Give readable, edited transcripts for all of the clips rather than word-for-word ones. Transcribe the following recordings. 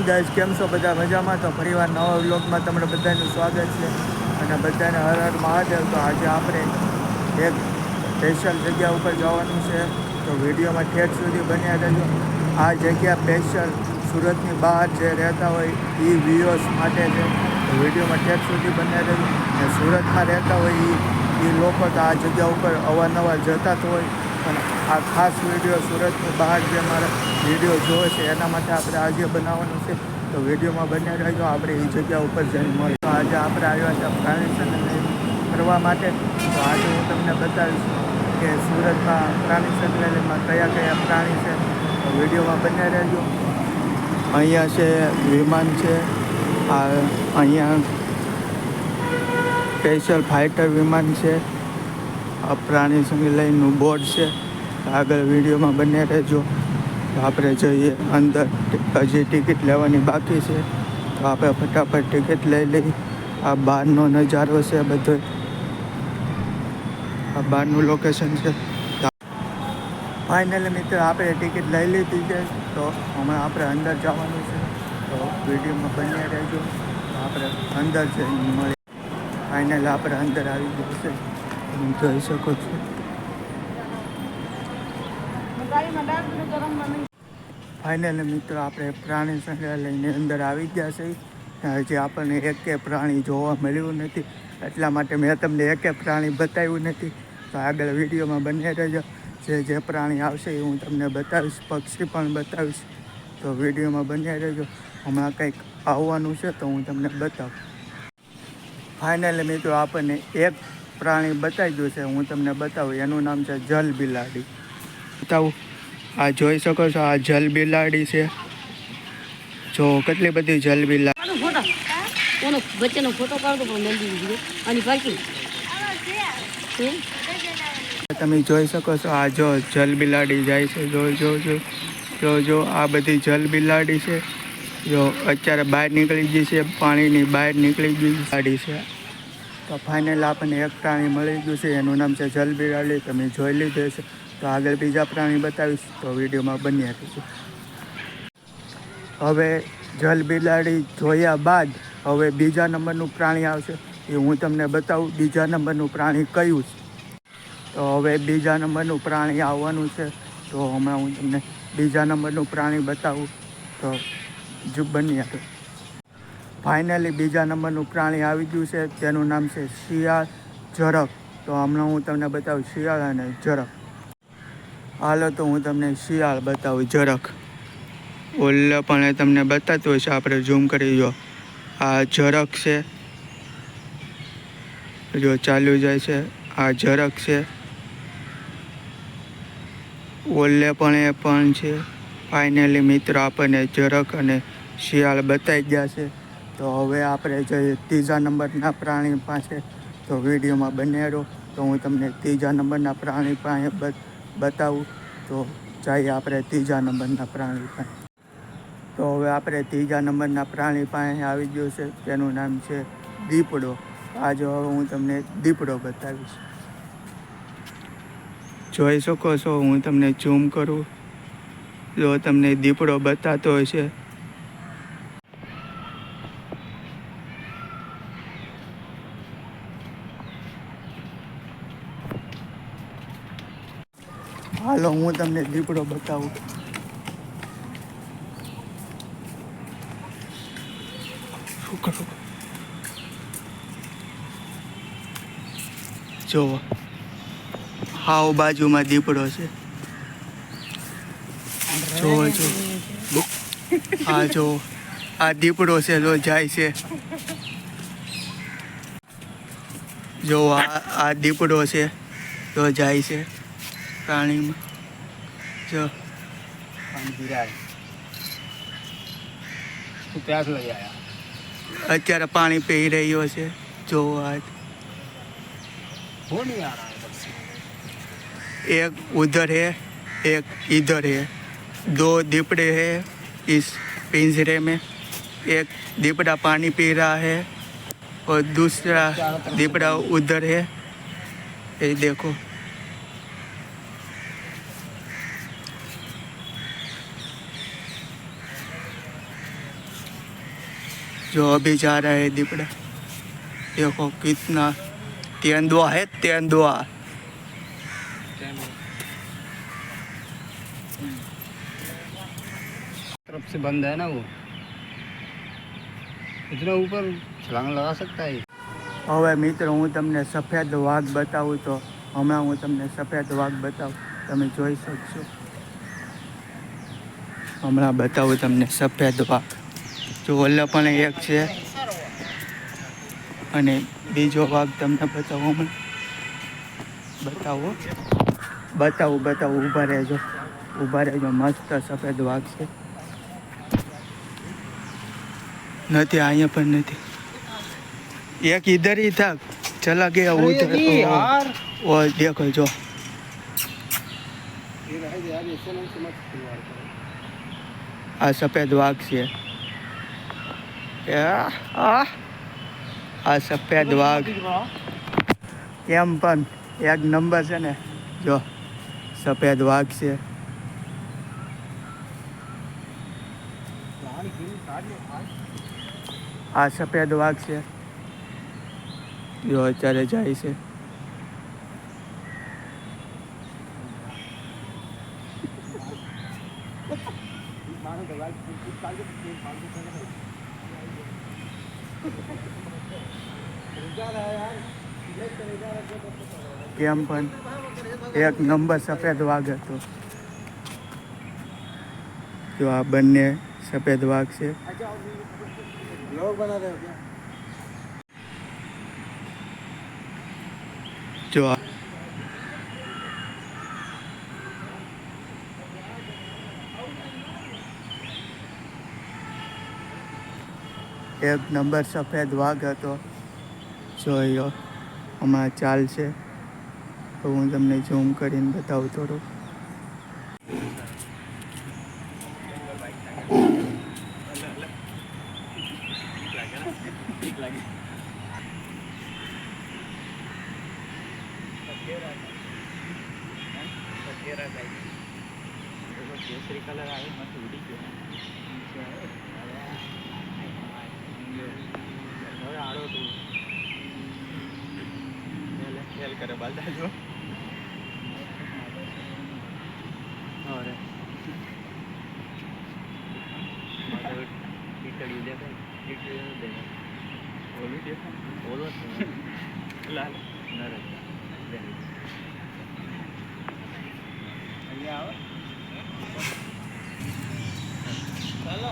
Guys, કેમ છો બધા? મજામાં? તો ફરીવાર નવા વ્લોગમાં તમારા બધાનું સ્વાગત છે અને બધાને હર હર મહાદેવ. તો આજે આપણે એક સ્પેશિયલ જગ્યા ઉપર જવાનું છે, તો વિડીયોમાં ઠેઠ સુધી બન્યા રહેજો. આ જગ્યા સ્પેશિયલ સુરતની બહાર જે રહેતા હોય એ વ્યુઅર્સ માટે છે, તો વિડીયોમાં ઠેઠ સુધી બન્યા રહેજો. અને સુરતમાં રહેતા હોય એ લોકો તો આ જગ્યા ઉપર અવારનવાર જતા જ હોય, પણ આ ખાસ વિડીયો સુરતની બહાર જે મારા વિડીયો જોવે છે એના માટે આપણે આજે બનાવવાનું છે, તો વિડીયોમાં બન્યા રહેજો. આપણે એ જગ્યા ઉપર જઈને મળીએ. તો આજે આપણે આવ્યા હતા પ્રાણી સંગ્રહાલય ફરવા માટે. તો આજે હું તમને બતાવીશ કે સુરતમાં પ્રાણી સંગ્રહાલયમાં કયા કયા પ્રાણી છે, તો વિડીયોમાં બન્યા રહેજો. અહીંયા છે વિમાન છે, અહીંયા સ્પેશિયલ ફાઇટર વિમાન છે, આ પ્રાણી સંગ્રહાલયનું બોર્ડ છે. આગળ વિડીયોમાં બન્યા રહેજો. તો આપણે જઈએ અંદર. હજી ટિકિટ લેવાની બાકી છે, તો આપણે ફટાફટ ટિકિટ લઈ લઈ. આ બહારનો નજારો છે બધો, આ બહારનું લોકેશન છે. ફાઇનલી મિત્રો આપણે ટિકિટ લઈ લીધી છે, તો હમણાં આપણે અંદર જવાનું છે, તો વિડીયોમાં બન્યા રહેજો. તો આપણે અંદર જઈને મળીએ. ફાઇનલ આપણે અંદર આવી ગયું છે, તમે જોઈ શકો છો. ફાઇનલી મિત્રો આપણે પ્રાણી સંગ્રહાલયની અંદર આવી ગયા છે. હજી આપણને એક પ્રાણી જોવા મળ્યું નથી, એટલા માટે મેં તમને એક પ્રાણી બતાવ્યું નથી. તો આગળ વિડીયોમાં બન્યા રહેજો. જે પ્રાણી આવશે એ હું તમને બતાવીશ, પક્ષી પણ બતાવીશ. તો વિડીયોમાં બન્યા રહેજો. હમણાં કંઈક આવવાનું છે તો હું તમને બતાવું. ફાઇનલી મિત્રો આપણને એક પ્રાણી બતાવી દઉં છે, હું તમને બતાવું. એનું નામ છે જલ બિલાડી. બતાવું, આ જોઈ શકો છો, આ જલ બિલાડી છે. જો કેટલી બધી જલ બિલાડી. બચ્ચાનો ફોટો પાડતો પણ અને પાર્કિંગ તમે જોઈ શકો છો. આ જો જલ બિલાડી જાય છે. જો આ બધી જલ બિલાડી છે. જો અત્યારે બહાર નીકળી ગઈ છે, પાણીની બહાર નીકળી ગઈ બિલાડી છે. તો ફાઇનલ આપણને એક પ્રાણી મળી ગયું છે, એનું નામ છે જલ બિલાડી. તમે જોઈ લીધું છે. તો આગળ બીજા પ્રાણી બતાવીશ, તો વિડીયોમાં બન્યા રહેજો. હવે જલ બિલાડી જોયા બાદ હવે બીજા નંબરનું પ્રાણી આવશે, એ હું તમને બતાવું બીજા નંબરનું પ્રાણી કયું છે. તો હવે બીજા નંબરનું પ્રાણી આવવાનું છે, તો હમણાં હું તમને બીજા નંબરનું પ્રાણી બતાવું. તો જો બન્યા તો ફાઇનલી બીજા નંબરનું પ્રાણી આવી ગયું છે, તેનું નામ છે શિયાળ ઝરખ. તો હમણાં હું તમને બતાવું શિયાળ અને ઝરખ. હાલો તો હું તમને શિયાળ બતાવું ઝરખ. ઓલે પણ તમને બતાતું હોય છે, આપણે ઝૂમ કરી. જો આ ઝરખ છે, જો ચાલ્યું જાય છે. આ ઝરખ છે, ઓલે પણ એ પણ છે. ફાઇનલી મિત્રો આપણને ઝરખ અને શિયાળ બતાવી ગયા છે. તો હવે આપણે જઈએ ત્રીજા નંબરના પ્રાણી પાસે, તો વિડીયોમાં બન્યા રહો. તો હું તમને ત્રીજા નંબરના પ્રાણી પાસે બતાવું. તો જઈએ આપણે ત્રીજા નંબરના પ્રાણી પાસે. તો હવે આપણે ત્રીજા નંબરના પ્રાણી પાસે આવી ગયું છે, તેનું નામ છે દીપડો. આજે હવે હું તમને દીપડો બતાવીશ. જોઈ શકો છો, હું તમને ઝૂમ કરું. જો તમને દીપડો બતાતો હોય છે. હાલો હું તમને દીપડો બતાવું. શું કરું? જો હાવ બાજુમાં દીપડો છે. જો હા, જો આ દીપડો છે, જો જાય છે. જો આ દીપડો છે, જો જાય છે પાણીમાં. જો અત્યારે પાણી પી રહ્યો છે. જો एक उधर है, एक इधर है. दो दीपड़े हैं इस पिंजरे में. एक दीपड़ा पानी पी रहा है और दूसरा दीपड़ा उधर है. ये देखो. जो अभी जा रहा है दीपड़ा, देखो कितना तेंदुआ है, तेंदुआ। तरफ से बंद है ना वो, इतना ऊपर छलांग लगा सकता है। હવે મિત્રો હું તમને સફેદ વાઘ બતાવું, તો હમણાં હું તમને સફેદ વાઘ બતાવું, તમે જોઈ શકશો. હમણાં બતાવું તમને સફેદ વાઘ. જો ઓલા પણ એક છે અને બીજો વાઘ તમને બતાવું હમણાં. બતાવું ઊભા રહેજો, મસ્ત સફેદ વાઘ છે. નથી, અહીંયા પણ નથી. एक इधर ही था, चला गया उधर. यार वो देखो जो आ सफेद वाघ છે. આ સફેદ વાઘ કેમ પણ એક નંબર છે ને. જો સફેદ વાઘ છે. આ સફેદ વાઘ છે. જો અત્યારે જાય છે. કેમ પણ એક નંબર સફેદ વાઘ હતો. જો આ બંને સફેદ વાઘ છે. જો એક નંબર સફેદ વાઘ હતો. જોયો હમણાં ચાલશે તો હું તમને ઝૂમ કરીને બતાવું થોડું. કેસરી કલર આવે મસ્ત ઉડી ગયો. હવે આડો તું ખેલ કરે બાલતા જો. અરે ટીટડી દેખાય, ટીટડી દેખાય, ઓલું દેખાય, ઓલો લાલ નરસ અહીંયા આવે. ચાલો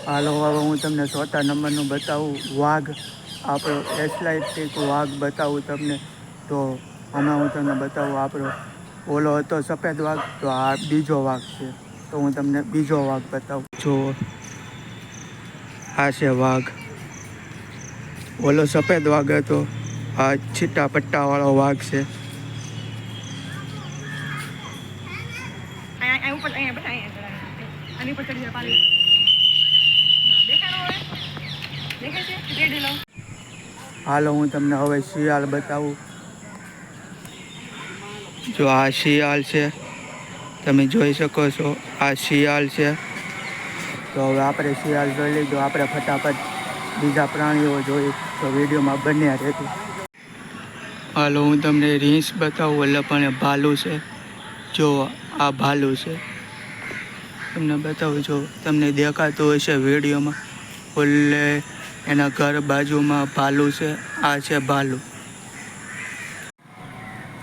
હાલો હવે હું તમને 4થા નંબરનું બતાવું વાઘ. આપણો એથ્લેટિક વાઘ બતાવું તમને. તો હમણાં હું તમને બતાવું, આપણો ઓલો હતો સફેદ વાઘ, તો આ બીજો વાઘ છે. તો હું તમને બીજો વાઘ બતાવું. જો આ છે વાઘ. ઓલો સફેદ વાઘ હતો, આ છીટા પટ્ટાવાળો વાઘ છે. હાલો હું તમને હવે શિયાળ બતાવું. જો આ શિયાળ છે, તમે જોઈ શકો છો. આ શિયાળ છે. તો હવે આપણે શિયાળ જોઈ લીધું. આપણે ફટાફટ બીજા પ્રાણીઓ જોઈ તો વિડીયોમાં બન્યા રહેતું. હાલો હું તમને રીંછ બતાવું. એટલે પણ ભાલું છે. જો આ ભાલું છે, તમને બતાવું. જો તમને દેખાતું હશે વિડીયોમાં, ઓલે એના ઘર બાજુમાં ભાલું છે. આ છે ભાલું.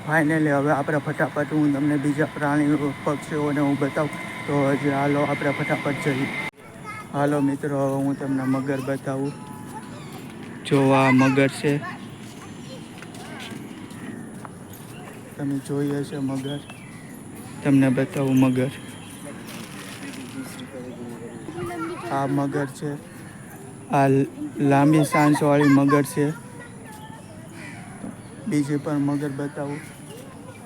ફાઇનલી હવે આપણે ફટાફટ હું તમને બીજા પ્રાણીઓ પક્ષીઓને હું બતાવું. તો હજી હાલો આપણે ફટાફટ જઈએ. હાલો મિત્રો હવે હું તમને મગર બતાવું. જો આ મગર છે, તમે જોઈ હશે મગર. તમને બતાવું મગર. આ મગર છે. આ લાંબી સાંસવાળી મગર છે. બીજી પણ મગર બતાવું.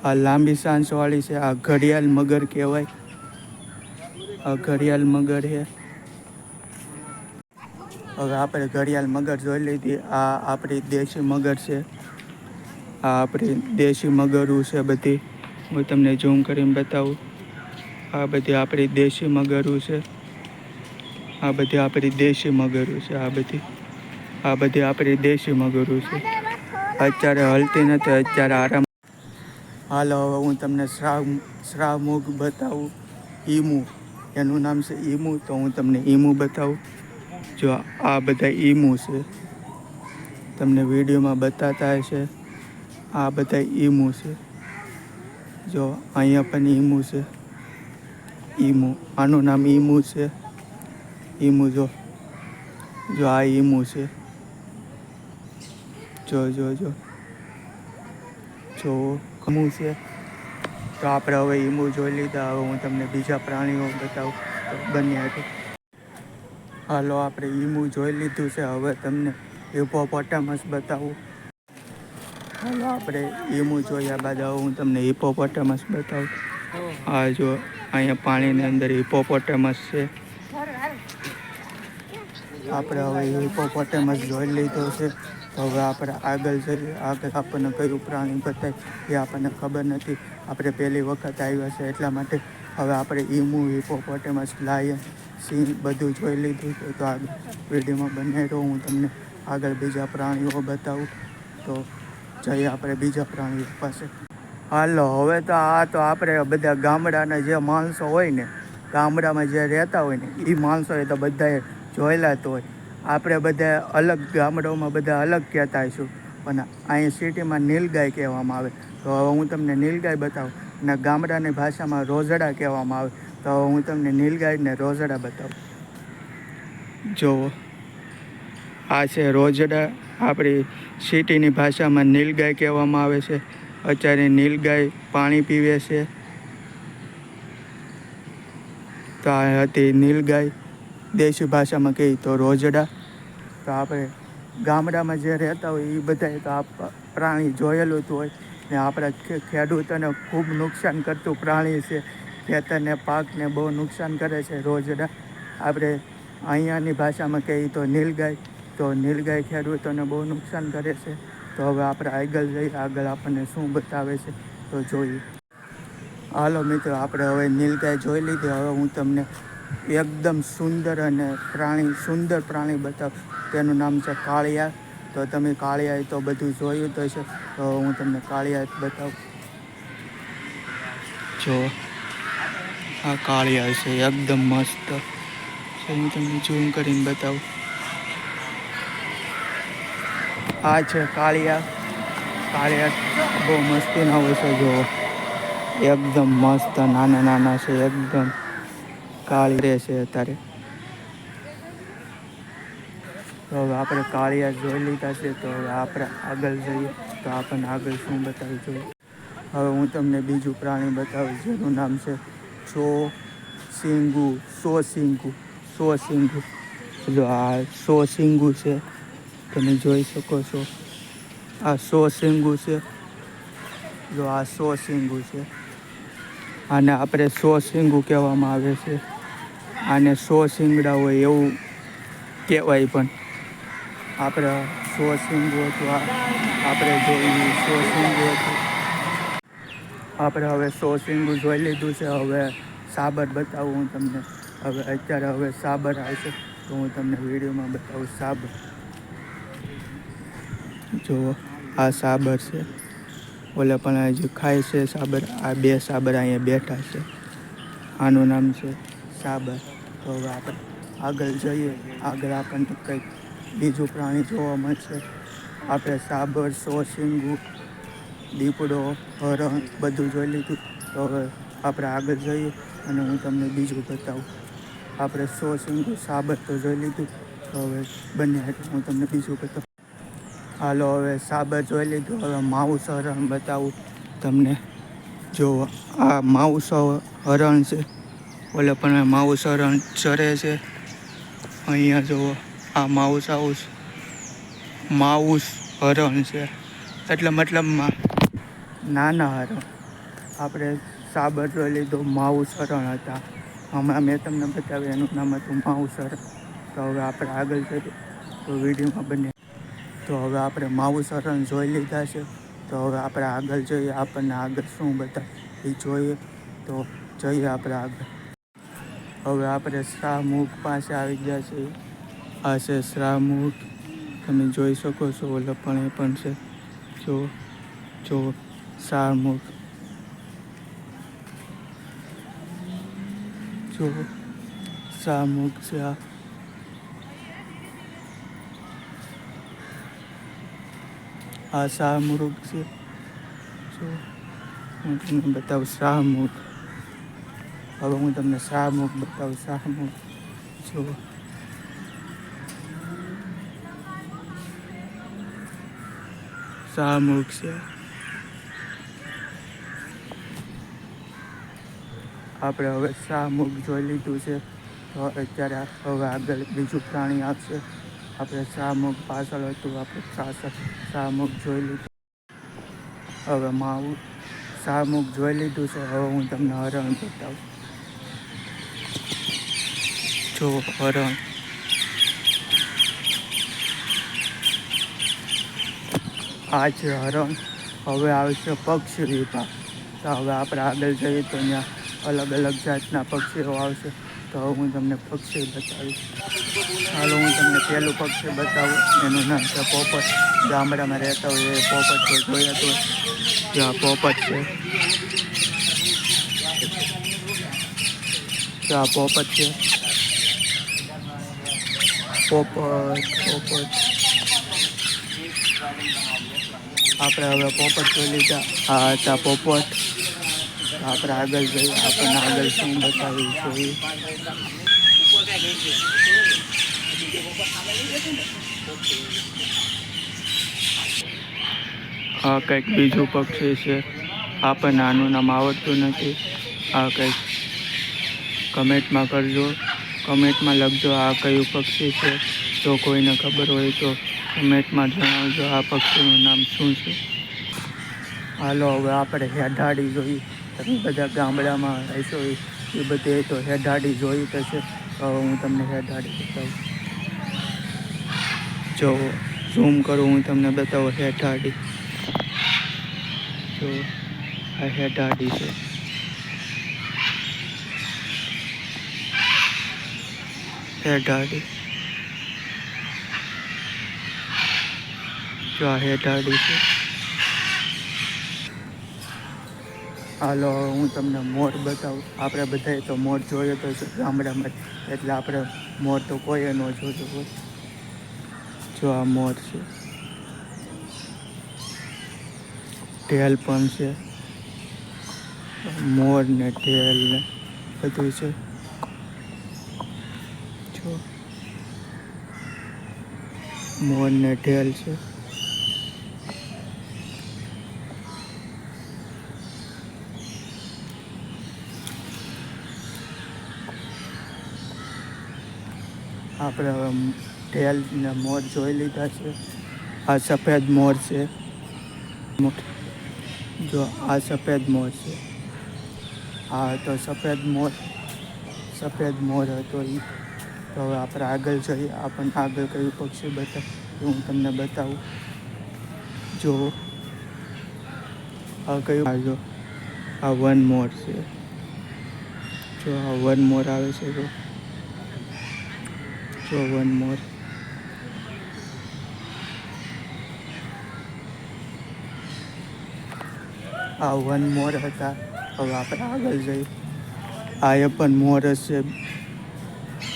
આ લાંબી સાંસવાળી છે. આ ઘડિયાળ મગર કહેવાય. આ ઘડિયાળ મગર છે. હવે આપણે ઘડિયાળ મગર જોઈ લીધી. આ આપણી દેશી મગર છે. આ આપણી દેશી મગરું છે બધી. હું તમને ઝૂમ કરીને બતાવું. આ બધી આપણી દેશી મગરું છે. આ બધી આપણી દેશી મગરું છે. આ બધી આપણી દેશી મગરું છે. અત્યારે હલતી નથી, અત્યારે આરામ. હાલો હવે હું તમને શ્રાવ મુગ બતાવું. ઈમુ, એનું નામ છે ઈમુ. તો હું તમને ઈમુ બતાવું. જો આ બધા ઈમુ છે, તમને વિડીયોમાં બતાતા હશે. આ બધા ઈમુ છે. જો અહીંયા પણ ઈમુ છે. ઈમુ, આનું નામ ઈમુ છે. ઈમુ જો આ ઈમુ છે. જો કમું છે. તો આપણે હવે ઈમુ જોઈ લીધા. હવે હું તમને બીજા પ્રાણીઓ બતાવું. તો બન્યા હતું. હાલો આપણે ઈમુ જોઈ લીધું છે. હવે તમને હિપોપોટામસ બતાવું. હાલો આપણે ઈમુ જોયા બાદ હવે હું તમને હિપોપોટામસ બતાવું. આ જો અહીંયા પાણીની અંદર હિપોપોટામસ છે. આપણે હવે હિપોપોટામસ જોઈ લીધો છે. તો હવે આપણે આગળ જઈએ. આગળ આપણને કયું પ્રાણી બતાય એ આપણને ખબર નથી. આપણે પહેલી વખત આવ્યા છે એટલા માટે. હવે આપણે ઈમુ, હિપોપોટામસ, લાયન, સિંહ બધું જોઈ લીધું છે. તો આગળ વિડીયોમાં બને તો હું તમને આગળ બીજા પ્રાણીઓ બતાવું. તો જઈએ આપણે બીજા પ્રાણીઓ પાસે. હાલો હવે તો આપણે બધા ગામડાના જે માણસો હોય ને, ગામડામાં જે રહેતા હોય ને, એ માણસો એ તો બધાએ જોયેલા તો હોય. આપણે બધા અલગ ગામડાઓમાં બધા અલગ કહેતા હશું, પણ અહીંયા સિટીમાં નીલગાય કહેવામાં આવે. તો હવે હું તમને નીલગાય બતાવું. અને ગામડાની ભાષામાં રોઝડા કહેવામાં આવે. તો હવે હું તમને નીલગાય ને રોઝડા બતાવું. જુઓ આ છે રોઝડા. આપણી સિટીની ભાષામાં નીલગાય કહેવામાં આવે છે. અત્યારે નીલગાય પાણી પીવે છે. તો આ હતી નીલગાય. દેશી ભાષામાં કહીએ તો રોઝડા. તો આપણે ગામડામાં જે રહેતા હોય એ બધાએ તો આ પ્રાણી જોયેલું જ હોય. ને આપણા ખેડૂતોને ખૂબ નુકસાન કરતું પ્રાણી છે. ખેતરને પાકને બહુ નુકસાન કરે છે રોઝડા. આપણે અહીંયાની ભાષામાં કહીએ તો નીલગાય. તો નીલગાય ખેડૂતોને બહુ નુકસાન કરે છે. તો હવે આપણે આગળ જઈએ. આગળ આપણને શું બતાવે છે તો જોઈએ. હાલો મિત્રો, આપણે હવે નીલગાય જોઈ લીધી. હવે હું તમને એકદમ સુંદર પ્રાણી બતાવું. તેનું નામ છે કાળિયા. તો તમે કાળિયા તો બધું જોયું તો છે. તો હું તમને કાળિયા બતાવું. જો આ કાળિયા છે, એકદમ મસ્ત. હું તમને ઝૂમ કરીને બતાવું. આ છે કાળિયા બહુ મસ્તીના હોય છે. જો એકદમ મસ્ત નાના છે. એકદમ કાળી રહેશે અત્યારે. તો હવે આપણે કાળિયા જોઈ લીધા છે. તો હવે આપણે આગળ જઈએ. તો આપણને આગળ શું બતાવી જોઈએ. હવે હું તમને બીજું પ્રાણી બતાવું જેનું નામ છે સોસિંગુ. જો આ સોસિંગુ છે, તમે જોઈ શકો છો. આ સોસિંગુ છે. જો આ સોસિંગુ છે. આને આપણે સોસિંગુ કહેવામાં આવે છે. આને સોસિંગડા હોય એવું કહેવાય. પણ આપણે સોસિંગુ હતું. આપણે જોયું સોસિંગુ હતું. આપણે હવે સોસિંગુ જોઈ લીધું છે. હવે સાબર બતાવું હું તમને. અત્યારે સાબર આવશે તો હું તમને વિડીયોમાં બતાવું સાબર. જો આ સાબર છે. ઓલા પણ હજી ખાય છે સાબર. આ બે સાબર અહીંયા બેઠા છે. આનું નામ છે સાબર. તો હવે આપણે આગળ જઈએ. આગળ આપણને કંઈક બીજું પ્રાણી જોવા મળશે. આપણે સાબર, સોસિંગુ, દીપડો, હરણ બધું જોઈ લીધું. તો હવે આપણે આગળ જઈએ અને હું તમને બીજું બતાવું. આપણે સોસિંગુ, સાબર તો જોઈ લીધું. તો હવે બંને હું તમને બીજું બતાવું. હાલો હવે સાબર જોઈ લીધું. હવે માઉસ હરણ બતાવું તમને. જો આ માઉસ હરણ છે. ઓલે પણ માઉસ હરણ ચરે છે. અહીંયા જુઓ આ માઉસ હરણ છે. એટલે મતલબમાં નાના હરણ. આપણે સાબર જોઈ લીધું, માઉસરણ હતા. હમણાં મેં તમને બતાવ્યું એનું નામ હતું માઉસરણ. તો હવે આપણે આગળ જઈએ તો વિડીયોમાં બને. તો હવે આપણે માઉસરણ જોઈ લીધા છે. તો હવે આપણે આગળ જઈએ, આપણને આગળ શું બતાવે એ જોઈએ. તો જઈએ આપણે આગળ. હવે આપણે શાહમુખ પાસે આવી ગયા છીએ. આ છે શાહમુખ, તમે જોઈ શકો છો. ઓલો પણ એ પણ છે. જો શાહમુખ, જો શાહમુખ છે. આ શાહમુખ છે. જો હું તમને બતાવું શાહમુખ. હવે હું તમને શાહમુખ બતાવું. શાહમુખ જો શાહમુખ છે. આપણે હવે શાહમુખ જોઈ લીધું છે. તો અત્યારે હવે આગળ બીજું પ્રાણી આવશે. આપણે શાહમુખ પાછળ હતું, આપણે પાછળ શાહમુખ જોઈ લીધું. હવે શાહમુખ જોઈ લીધું છે. હવે હું તમને હરણ બતાવું. જો હરણ, આ છે હરણ. હવે આવશે પક્ષી વિભાગ. તો હવે આપણે આગળ જઈએ તો ત્યાં અલગ અલગ જાતના પક્ષીઓ આવશે. તો હું તમને પક્ષી બતાવીશ. હાલો હું તમને પહેલું પક્ષી બતાવું. એનું નામ છે પોપટ. ગામડામાં રહેતા હોય એ પોપટ તો જોયા તો જ્યાં પોપટ છે. ત્યાં પોપટ છે. પોપટ આપણે હવે પોપટ જોઈ લીધા. આ હતા પોપટ. આપણે આગળ જઈએ, આપણને આગળ શું બતાવી જોઈએ. આ કંઈક બીજું પક્ષી છે. આપણને આનું નામ આવડતું નથી. આ કંઈક કમેન્ટમાં કરજો, કમેન્ટમાં લખજો આ કયું પક્ષી છે. જો કોઈને ખબર હોય તો કમેન્ટમાં જણાવજો આ પક્ષીનું નામ શું છે. હાલો હવે આપણે હેઢાડી જોઈએ. તમે બધા ગામડામાં રહેશો એ બધે તો હેઢાડી જોઈ થશે. હવે હું તમને હેઢાડી બતાવું. જો ઝૂમ કરું હું તમને બતાવું હેઢાડી. જો આ હેઢાડી છે. હેઢાડી, જો આ હેઢાડી છે. હાલો હું તમને મોર બતાવું. આપણે બધાએ તો મોર જોયો તો છે ગામડામાં, એટલે આપણે મોર તો કોઈએ ન જોયો હોય. જો આ મોર છે. ઢેલ પણ છે. મોર ને ઢેલ ને બધું છે. જો મોર ને ઢેલ છે. આપણે હવે ઢેલ ને મોર જોઈ લીધા છે. આ સફેદ મોર છે. જો આ સફેદ મોર છે. આ તો સફેદ મોર હતો એ. તો હવે આપણે આગળ જઈએ, આપણને આગળ કયું પક્ષી બતાવે હું તમને બતાવું. જો આ કયું, જો આ વન મોર છે. જો આ વન મોર આવે છે. જો વન મોર. આ વન મોર હતા. હવે આપણે આગળ જઈએ. આ એ પણ મોર જ છે.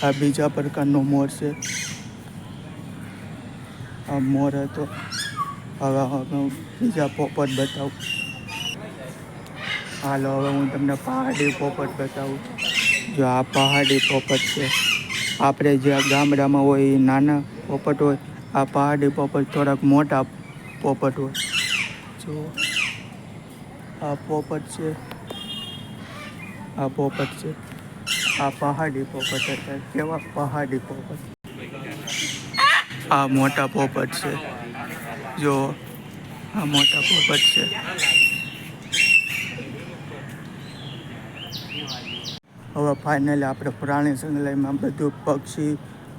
આ બીજા પ્રકારનો મોર છે. આ મોર હતો. હવે હું બીજા પોપટ બતાવું. હાલો હવે હું તમને પહાડી પોપટ બતાવું. જો આ પહાડી પોપટ છે. આપણે જ્યાં ગામડામાં હોય એ નાના પોપટ હોય. આ પહાડી પોપટ થોડાક મોટા પોપટ હોય. જો આ પોપટ છે. આ પોપટ છે. આ પહાડી પોપટ હતા. કેવા પહાડી પોપટ. આ મોટા પોપટ છે. જો આ મોટા પોપટ છે. હવે ફાઇનલી આપણે પ્રાણી સંગ્રહાલયમાં બધું પક્ષી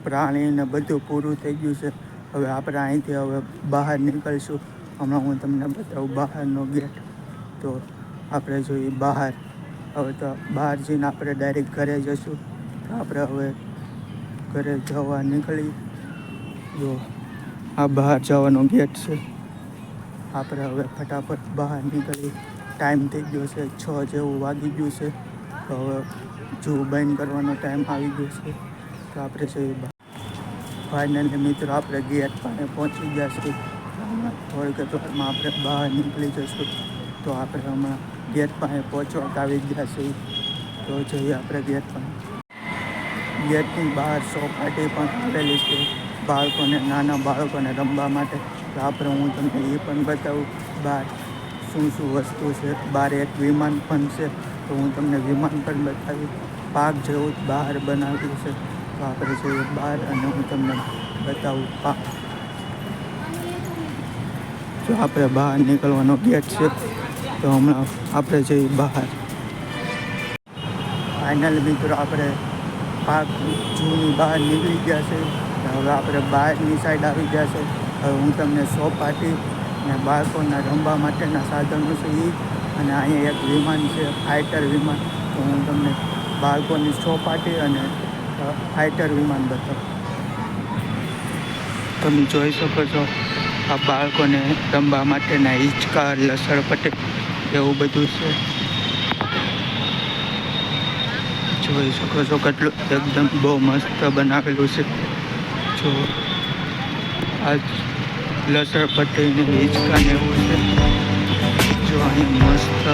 પ્રાણી ને બધું પૂરું થઈ ગયું છે. હવે આપણે અહીંથી હવે બહાર નીકળશું. હમણાં હું તમને બતાવું બહારનો ગેટ. તો આપણે જોઈએ બહાર. હવે તો બહાર જઈને આપણે ડાયરેક્ટ ઘરે જઈશું. તો આપણે હવે ઘરે જવા નીકળી. જો આ બહાર જવાનો ગેટ છે. આપણે હવે ફટાફટ બહાર નીકળી. ટાઈમ થઈ ગયો છે 6 જેવું વાગી ગયું છે. તો હવે જો બંધ કરવાનો ટાઈમ આવી ગયો છે. તો આપણે જઈએ ફાઇનલી મિત્રો આપણે ગેટ પાસે પહોંચી ગયા છીએ. થોડીક વારમાં આપણે બહાર નીકળી જઈશું. તો આપણે હમણાં ગેટ પાસે પહોંચવા આવી ગયા છીએ. તો જઈએ આપણે ગેટ પાસે. ગેટની બહાર સોપાટી પણ આવેલી છે બાળકોને, નાના બાળકોને રમવા માટે. તો આપણે હું તમને એ પણ બતાવું બહાર શું શું વસ્તુ છે. બહાર એક વિમાન પણ છે. તો હું તમને વિમાન પણ બતાવી. પાર્ક જેવું જ બહાર બનાવ્યું છે. તો આપણે જઈએ બહાર અને હું તમને બતાવું પાર્ક. જો આપણે બહાર નીકળવાનો ગેટ છે. તો હમણાં આપણે જઈએ બહાર. ફાઇનલ મિત્રો આપણે પાર્ક ઝૂની બહાર નીકળી ગયા છે. હવે આપણે બહારની સાઈડ આવી ગયા છે. હવે હું તમને સોપાટી અને બાળકોના રમવા માટેના સાધનો છે એ અને અહીંયા એક વિમાન છે ફાઇટર વિમાન. તો હું તમને બાળકોની સોપાટી અને ફાઇટર વિમાન બતાવું. તમે જોઈ શકો છો આ બાળકોને રમવા માટેના હિંચકા, લસરપટ્ટી એવું બધું છે. જોઈ શકો છો કેટલું એકદમ બહુ મસ્ત બનાવેલું છે. જો આ લસરપટ્ટી ને હિંચકા ને એવું છે. જો અહીં મસ્ત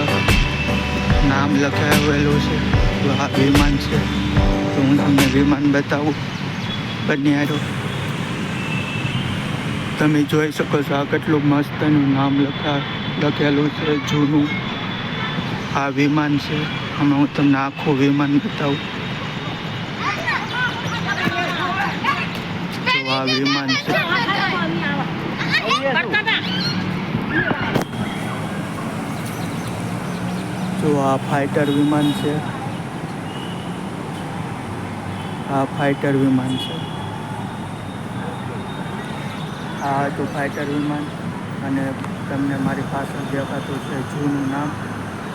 નામ લખાવેલું છે. તો આ વિમાન છે. તો હું તમને વિમાન બતાવું બની આવ્યો. તમે જોઈ શકો છો આ કેટલું મસ્તનું નામ લખેલું છે જૂનું. આ વિમાન છે. હમણાં હું તમને આખું વિમાન બતાવું. તો આ વિમાન છે. જો આ ફાઇટર વિમાન છે. આ ફાઇટર વિમાન છે. આ હતું ફાઇટર વિમાન અને તમને મારી પાછળ દેખાતું છે જૂનું નામ.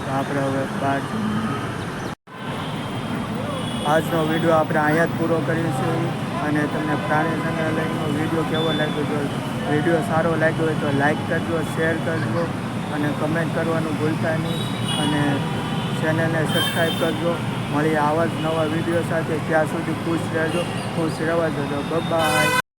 તો આપણે હવે બહાર આજનો વિડીયો આપણે અહીંયા જ પૂરો કરીશું. અને તમને પ્રાણી સંગ્રહાલયનો વિડીયો કેવો લાગ્યો? જો વિડીયો સારો લાગ્યો હોય તો લાઈક કરજો, શેર કરજો અને કમેન્ટ કરવાનું ભૂલતા નહીં. અને ચેનલને સબસ્ક્રાઈબ કરજો. મળીએ આવા જ નવા વિડીયો સાથે. ત્યાં સુધી ખુશ રહેજો, ખુશ રહેવા જજો. બાય.